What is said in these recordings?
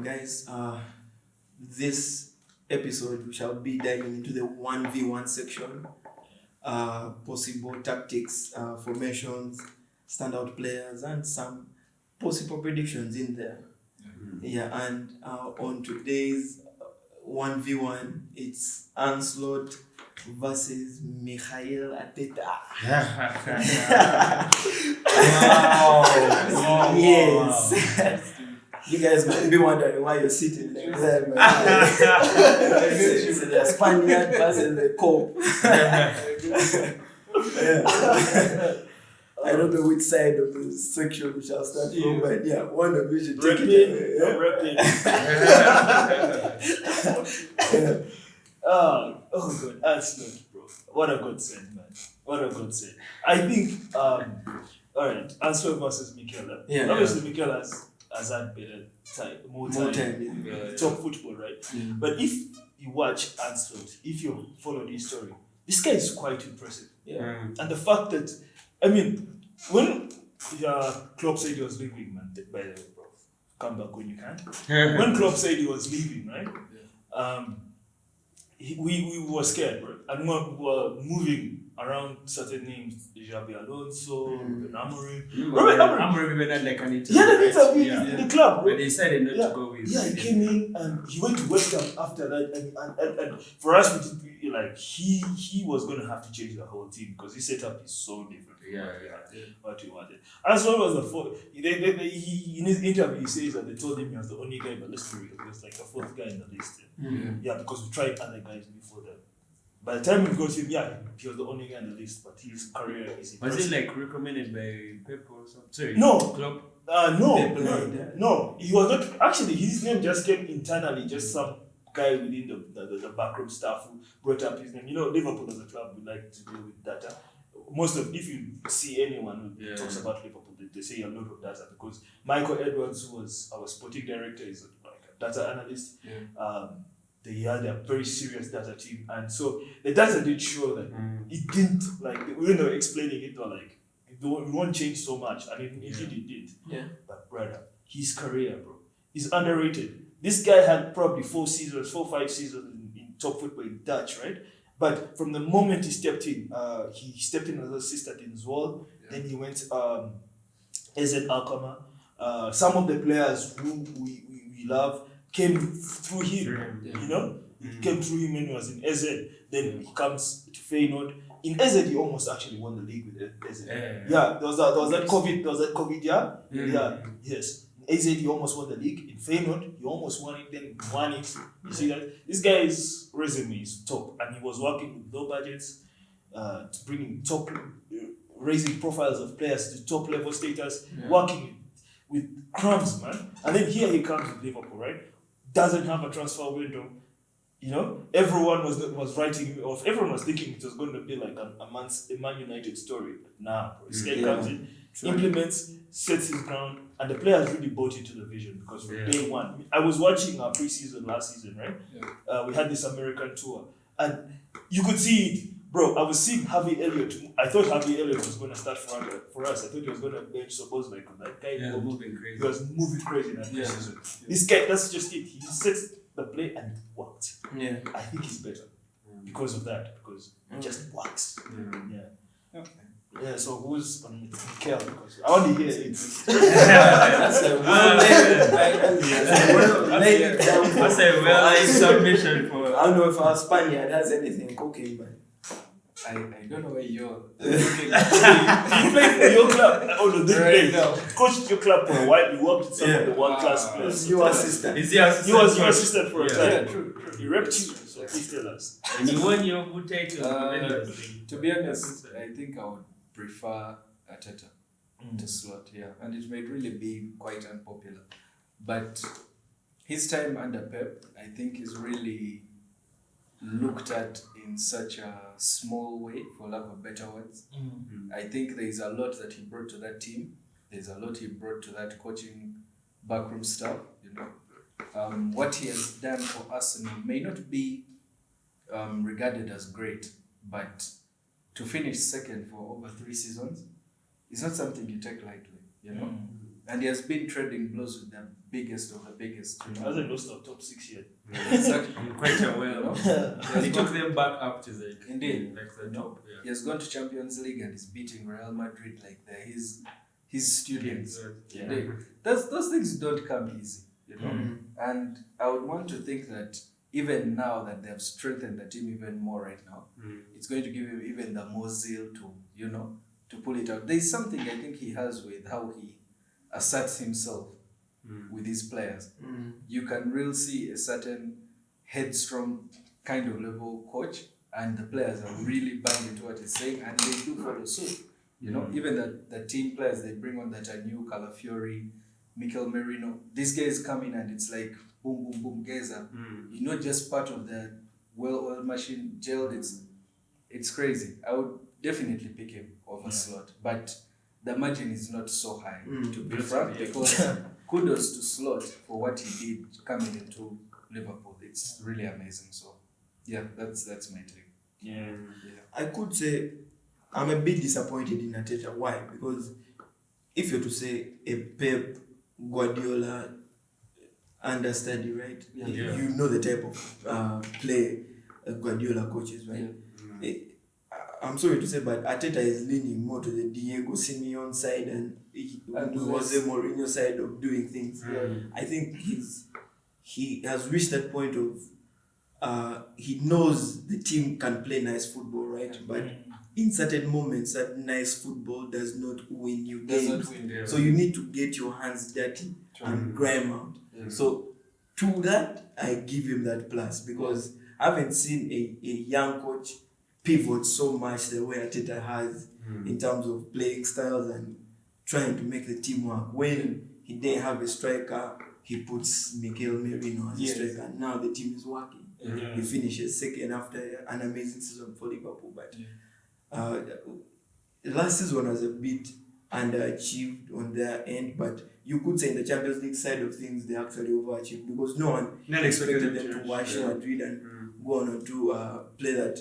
guys. This episode we shall be diving into the 1v1 section. Possible tactics, formations, standout players, and some possible predictions in there. Yeah, and on today's 1v1, it's Onslaught versus Mikel Arteta. Wow. Yes. You guys might be wondering why you're sitting like that. It's the Spaniard versus the Pope. I don't know which side of the section we shall start from, but yeah, one of you should take it. Oh God, that's not, bro. What a good set, man. What a good set. I think, alright, Onslaught versus Mikel. Obviously, Mikel has had better time, more time top football, right? Yeah. But if you watch Onslaught, if you follow this story, this guy is quite impressive. Yeah. And the fact that, I mean, when Klopp said he was leaving, man, by the way, bro, come back when you can. When Klopp said he was leaving, right? We were scared, bro. And we were moving around certain names, Xabi Alonso, Amorim. Amorim had like an interview. He had an interview in the club, bro. But they said not to go with. Yeah, he came in and he went to West Ham after that. And for us, we did, like, he was going to have to change the whole team because his setup is so different. What he wanted. As well as the fourth, he in his interview, he says that they told him he was the only guy, but let's be real, he was like the fourth guy in the list. Yeah, because we tried other guys before them. By the time we got him, he was the only guy on the list, but his career is impressive. Was he like recommended by Paapa or something? Sorry. No. Klopp? No. He was not. Actually, his name just came internally, just some guy within the backroom staff who brought up his name. You know, Liverpool as a club, we like to deal with data. If you see anyone who talks about Liverpool, they say a lot of data because Michael Edwards, who was our sporting director, is like a data analyst. They had a very serious data team, and so the data did show that it didn't, like, when they were explaining it, they were like, it won't change so much, and it did. Yeah. But brother, his career, bro, is underrated. This guy had probably 4 or 5 seasons in top football in Dutch, right? But from the moment he stepped in as an assistant in Zwolle. Then he went AZ Alkmaar. Some of the players who we love came through him, you know? Came through him when he was in AZ. Then he comes to Feyenoord. In AZ, he almost actually won the league with AZ. There was that COVID year. Yes. In AZ, he almost won the league. In Feyenoord, he almost won it, then he won it. You see that? This guy's resume is top, and he was working with low budgets to bring in top, raising profiles of players to top level status, working with crumbs, man. And then here he comes with Liverpool, right? Doesn't have a transfer window. You know, everyone was writing off. Everyone was thinking it was going to be like a Man United story. Nah, bro. This guy comes in, implements, sets his ground, and the players really bought into the vision because from day one. I was watching our preseason last season, right? We had this American tour, and you could see it. Bro, I was seeing Harvey Elliott. I thought Harvey Elliott was going to start for us. I thought he was going to bench suppose like that guy. Moving crazy. He was moving crazy in that season. This guy, that's just it. He sets the play and it worked. Yeah. I think he's better because of that. Because it just works. Okay. Yeah, so who's on Mikel? Because I want to hear it. That's a well-laid submission for. I don't know if our Spaniard has anything cooking, but I don't know where you're. You played for your club. Oh no, they coached your club for a while. You worked with some of the world-class players. Your assistant. Is he assistant? He was your assistant for a time. Yeah, true. He repped you, so please tell us. And you won your good title. To be honest, I think I would prefer Arteta to Slot, and it may really be quite unpopular. But his time under Pep, I think, is really looked at in such a small way, for lack of better words. I think there is a lot that he brought to that team. There's a lot he brought to that coaching backroom staff. You know, what he has done for Arsenal may not be regarded as great, but to finish second for over 3 seasons is not something you take lightly. You know, And he has been trading blows with the biggest of the biggest. You know? Hasn't lost our top 6 yet. Exactly. I'm quite aware. No? He He took them back up to the Indeed. like the top. Yeah. He has gone to Champions League and is beating Real Madrid like they're his students. Yeah. Indeed. Those things don't come easy, you know. Mm. And I would want to think that even now that they have strengthened the team even more right now, it's going to give him even the more zeal to, you know, to pull it out. There's something I think he has with how he asserts himself with his players. You can really see a certain headstrong kind of level coach, and the players are really buying into what he's saying, and they do follow suit. You know, even the team players they bring on that are new, Calafiori, Mikel Merino, these guys come in and it's like boom, boom, boom, guys are you're not just part of the well-oiled machine, gelled. It's crazy. I would definitely pick him over Slot, but the margin is not so high to be frank, because kudos to Slot for what he did coming into Liverpool. It's really amazing. So yeah, that's my take. Yeah. I could say I'm a bit disappointed in Arteta. Why? Because if you're to say a Pep Guardiola understudy, right? Yeah. You know the type of play Guardiola coaches, right? I'm sorry to say, but Arteta is leaning more to the Diego Simeone side and Jose Mourinho side of doing things. I think he has reached that point of he knows the team can play nice football, right? But in certain moments, that nice football does not win you games. So you need to get your hands dirty and grime out. So to that, I give him that plus, because I haven't seen a young coach pivot so much the way Arteta has in terms of playing styles and trying to make the team work. When he didn't have a striker, he puts Mikel Merino as a striker, and now the team is working. He finishes second after an amazing season for Liverpool. But last season was a bit underachieved on their end, but you could say in the Champions League side of things they actually overachieved, because no one expected them to wash Madrid and go on to play that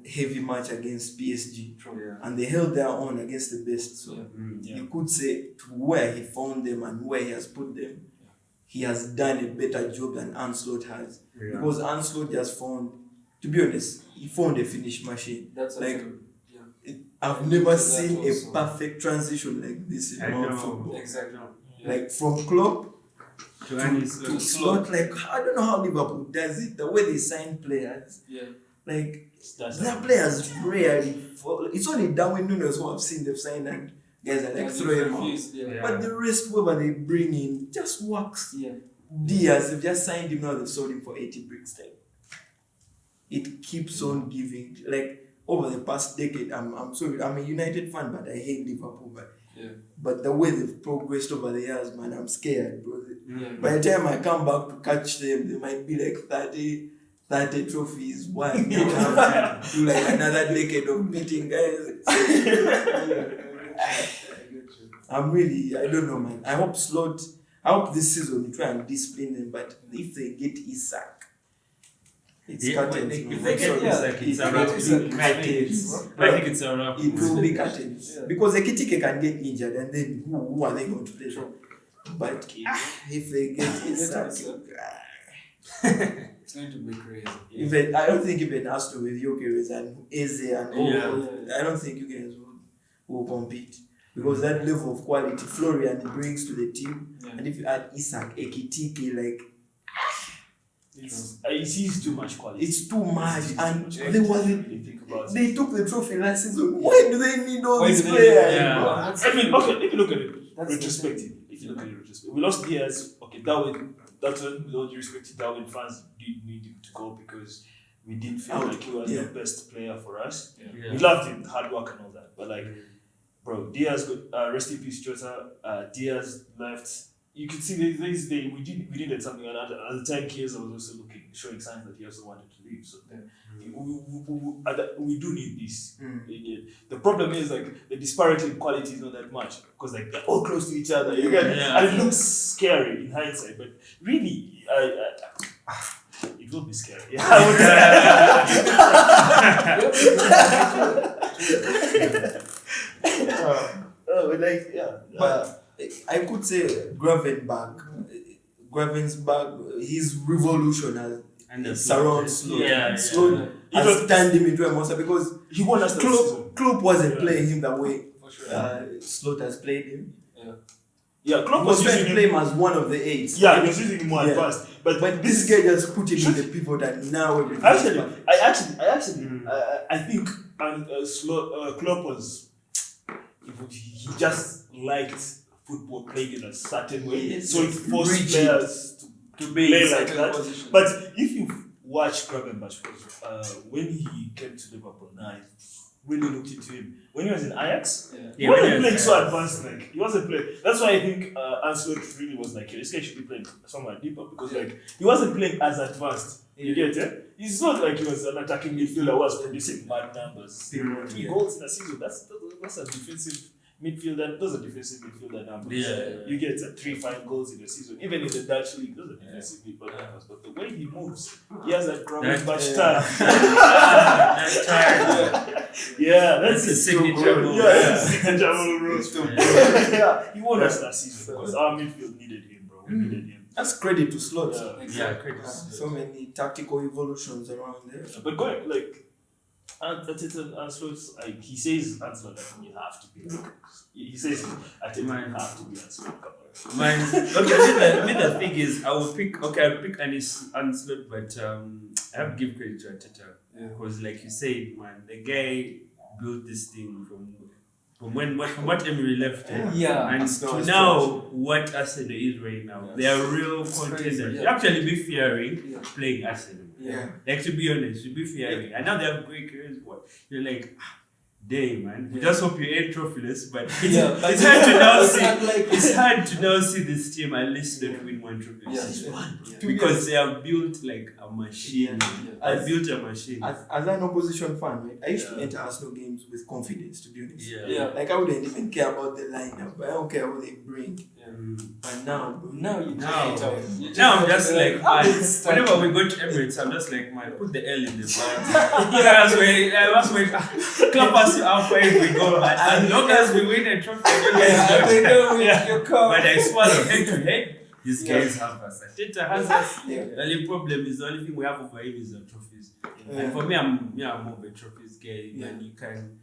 heavy match against PSG. And they held their own against the best. So you could say to where he found them and where he has put them, he has done a better job than Ancelotti has. Because Ancelotti just found, to be honest, he found a finish machine. That's like I've never seen a perfect transition like this in world football. Exactly. Like from Klopp to Slot. Like I don't know how Liverpool does it. The way they sign players. Like their players rarely fall. It's only Darwin Núñez who I've seen they've signed and guys are like throw him out. But the rest, whoever they bring in, just works. Diaz, they've just signed him now. They've sold him for 80 bricks. Time. It keeps on giving. Like over the past decade, I'm sorry, I'm a United fan, but I hate Liverpool. But the way they've progressed over the years, man, I'm scared, bro. By the time I come back to catch them, they might be like 30 trophies. Why not have to do like another decade of beating guys? I don't know, man. I hope this season we try and discipline them, but if they get Isak, it's curtains. If they get Isak, it's a wrap. I think it's a wrap. It will be curtains. Because Ekitike can get injured, and then who are they going to play? But if they get Isak, it's going to be crazy. I don't think even Aston with Gyökeres and Eze and I don't think you guys will compete. Because that level of quality Florian brings to the team, and if you add Isak, Ekitike, like it is too much quality. it's too much, and they took the trophy last season. Why do they need all these players? I mean, okay, if you look at it retrospectively, we lost Diaz. Okay, that's when, with all due respect to Darwin fans, did need him to go because we didn't feel like he was the best player for us. We loved him, hard work and all that, but like, bro, Diaz got rest in peace, Jota. Diaz left. You could see this day we needed something, and at the time, Chiesa was also showing signs that he also wanted to leave. So we do need this. The problem is like the disparity in quality is not that much because like they're all close to each other. And it looks scary in hindsight, but really, it will be scary. I could say Gravenberg, his revolution has surround Slot. Slot has turned him into a monster because he won us the season. Klopp wasn't playing him the way For sure. Slot has played him. Yeah, Klopp He was was trying using to him. play him as one of the eights. Yeah, he was using him more advanced. But this guy just put him in the pivot and now everything. I think Klopp was he just liked football played in a certain way, Yes, so it forced rigid. players To be play in like certain that. positions. But if you watch Gravenberch, when he came to Liverpool, I really looked into him. When he was in Ajax, he wasn't playing so advanced. Like he wasn't playing. That's why I think Ancelotti really was like, this guy should be playing somewhere deeper because like he wasn't playing as advanced. You get it? It's not like he was an attacking midfielder who was producing bad numbers. 3 goals in a season. That's a defensive midfielder. Those are defensive midfielder numbers. You get 3-5 goals in a season. Even in the Dutch league, those are defensive midfielder numbers. But the way he moves, he has that Gravenberch style. Yeah, that's his signature move. Yeah, his signature move. Yeah, he won us that season because our midfield needed him, bro. We needed him. That's credit to Slot. Credit. So many tactical evolutions around there. But going like Ancelotti, like he says Ancelotti, like, you have to be. He says Arteta, you have to be Ancelotti. The thing is, I'll pick Ancelotti, but I have to give credit to Arteta because, like you said, man, the guy built this thing from what Emery left it, and to now what Arsenal is right now. They are real contenders. You actually be fearing playing Arsenal. Like, to be honest, you be fearing. And now they have great careers. What you're like, damn, man. We just hope you ain't trophyless, but it's hard to now see. It's hard to now see this team at least not win one trophy because they have built like a machine. I built a machine. As an opposition fan, right, I used to enter Arsenal games with confidence, to be honest. Like I wouldn't even care about the lineup, but I don't care what they bring. But now I'm just like, whenever we go to Emirates, I'm just like, man, put the L in the band. I was waiting, clap us out for if we go. As long as we win a trophy, you guys don't. But I swear, head to head, these guys have us. Arteta has us. The only problem is the only thing we have over him is the trophies. And for me, I'm more of a trophies guy. And you can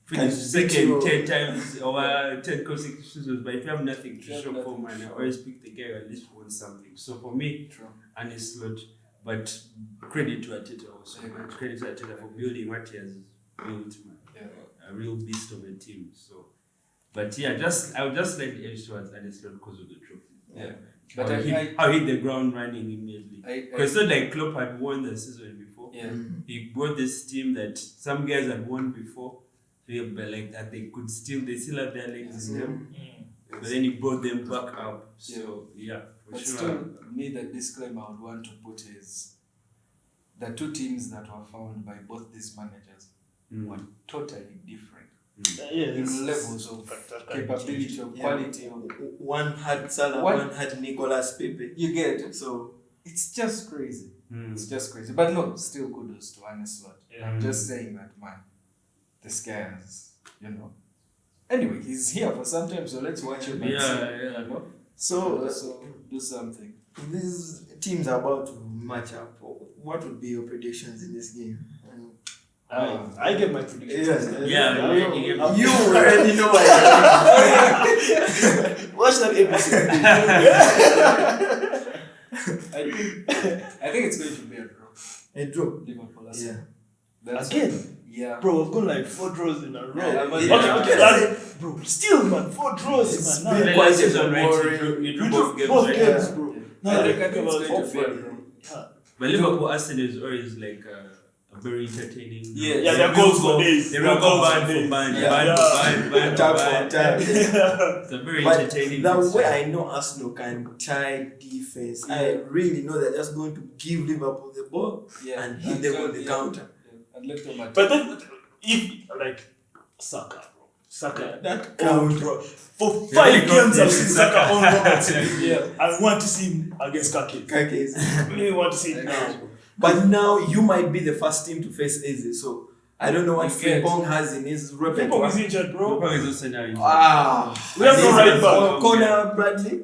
finish second 10 times or 10 consecutive seasons, but if you have nothing to show for, man, I always pick the guy who at least won something. So for me, and it's Slot, but credit to Arteta also. Credit to Arteta for building what he has built, man. A real beast of a team. So, but I would just like the edge towards Slot because of the trophy. But I hit the ground running immediately. Because it's not like Klopp had won the season before. He brought this team that some guys had won before. But like that, they still have their legs in them. But then he brought them back up. So but still, me, the disclaimer I would want to put is the two teams that were found by both these managers were totally different. In levels of capability, of quality. One had Salah, one had Nicolas Pepe. You get it? So it's just crazy. It's just crazy. But no, still kudos to Arne Slot. I'm just saying that, man, this guy has, Anyway, he's here for some time, so let's watch him. So do something. These teams are about to match up. What would be your predictions in this game? I get my predictions. You already know. Watch that episode. I think it's going to be a draw. A draw. Liverpool. Again. Yeah. Bro, we've got like 4 draws in a row. Okay, bro, still, man, 4 draws, man. The last season, right? You drew both games, bro. I think it's going to be a draw. But Liverpool Arsenal is always like a very entertaining. They're goals for days. They will go band for band. It's a very entertaining. The way I know Arsenal can tie defense, I really know they're just going to give Liverpool the ball and hit them on the counter. But then, if like Saka, that count, bro. For 5 games I've seen Saka on Robertson. I want to see him against Kake. I really want to see it now. But now you might be the first team to face Eze, so I don't know what You get- Frimpong has in his Frimpong repertoire. is injured, bro. Probably is also now injured. Ah, We have no right back. Conor Bradley.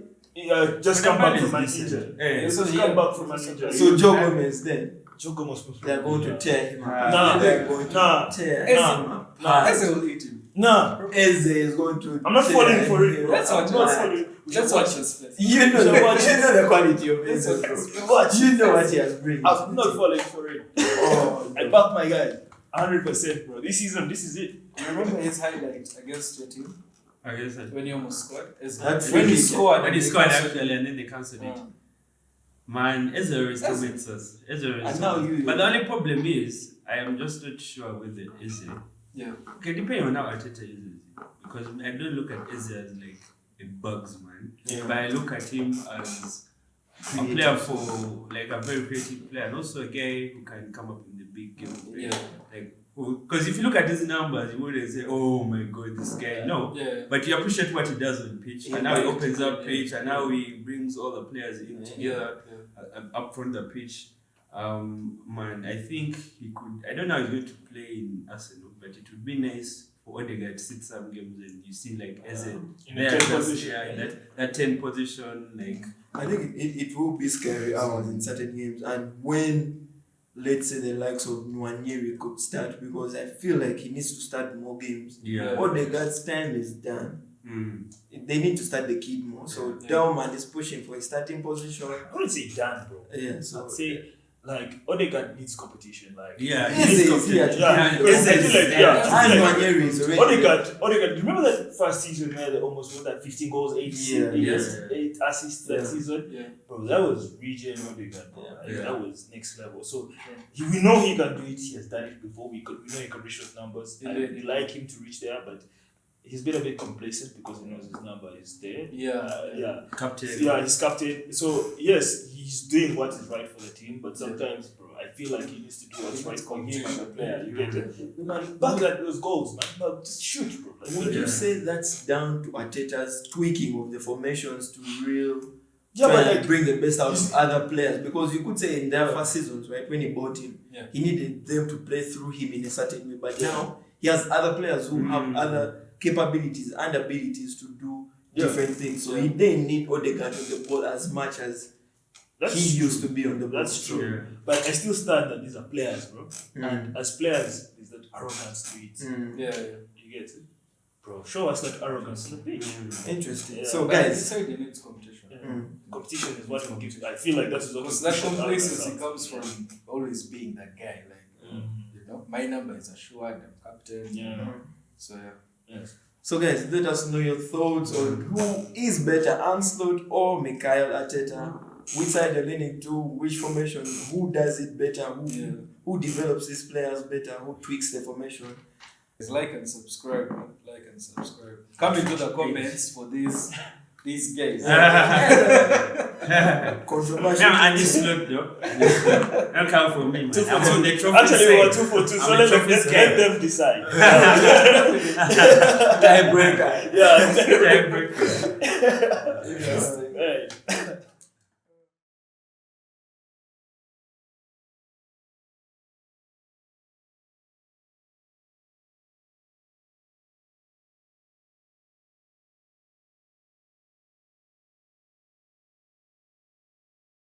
Just come back from an injury. Hey, So Just yeah. come back from an injury. So Joe Gomez then. Jogo must be They are going to tear him apart. Nah. They are going to Nah. tear Nah. him apart. Nah. Eze will eat him. Nah, Eze is going to. I'm not tear falling for it. him Let's apart. watch I'm not it. falling. Let's watch this place. You know, We should watch you know the quality of Let's Eze, watch bro. this. Watch. You know what he has bring. I'm not falling for it. Oh, I back my guy. 100%, bro. This season, this is it. You remember his highlight against your team I guess that. when he almost scored? Eze. That's When he really- scored, When he they scored cancelled actually it. and then they cancelled it. Uh, Man, Ezra is That's- too makes us. Ezra is And too now much. you- But the only problem is, I am just not sure with the Eze. yeah. Okay, depending on how Arteta uses it. Because I don't look at Eze as like a bugs man. Yeah. But I look at him as a Creative. player for like a very creative player and also a guy who can come up in the big game. Yeah. Like, because if you look at his numbers, you wouldn't say, "Oh my God, this guy." No, Yeah. but you appreciate what he does on pitch, Yeah, and how he yeah. opens up pitch, and how he brings all the players in Yeah. together Yeah. up front the pitch. Man, I think he could. I don't know how he's going to play in Arsenal, but it would be nice for Odegaard to sit some games and you see like Eze In there, a 10 just, position. yeah, in that 10 position, like I think it will be scary hours in certain games, and when, let's say, the likes of Nwaneri could start, because I feel like he needs to start more games. yeah. Odegaard's time is done. They need to start the kid more. So Yeah. Delman is pushing for a starting position. I wouldn't say done, bro. Yeah, so I'd say, like, Odegaard needs competition. Like, Yeah, Eze he's is confident. here to Yeah, play. because I Eze feel is like, there. yeah, I And feel like Nwaneri is already Odegaard, remember that first season where they almost won that 15 goals, 8 assists that Yeah. season? Yeah. Bro, that was region Odegaard, bro. Like, Yeah. that was next level. So we know he can do it. He has done it before. We know he can reach those numbers. Yeah. And we like him to reach there, but he's been a bit complacent because he knows his number is there. Yeah. Captain. Yeah, he's captain. So yes, he's doing what is right for the team, but sometimes, bro, I feel like he needs to do what's right for him as a player. You get it? Man, back at those goals, man. No, just shoot, bro. Like, Would you Yeah. say that's down to Arteta's tweaking of the formations to yeah, try but and like, bring the best out of he's- other players? Because you could say in their first seasons, right, when he bought him, Yeah. he needed them to play through him in a certain way. But now he has other players who have Mm. other capabilities and abilities to do Yeah. different things. So Yeah. he didn't need Odegaard on the ball as much as that's he true. used to be on the ball. That's true. Yeah. But I still stand that these are players, bro. Mm. And as players, there's that arrogance to it. Mm. Yeah. You get it? Bro, show us that arrogance on the pitch. Interesting. Yeah. So But he guys, said he needs competition. Yeah. Mm. Competition is what will give you. I feel like that is what Because will that give you complacency arrogance. comes from always being that guy. Like, you know, my number is assured, I'm captain. Yeah. So yeah. Yes. So guys, let us know your thoughts on who is better, Anslot or Mikel Arteta. Which side you're leaning to, which formation, who does it better, who develops these players better, who tweaks the formation. Please like and subscribe, man. Like and subscribe. Come into the comments for these guys. Controversial. Yeah, and this look though. Don't come for me, man. 2 for I'm on 2. the trophy Actually, we were side. 2 for 2, so I'm a let's trophy let side. them decide. Tiebreaker. Yeah. Tiebreaker. Right.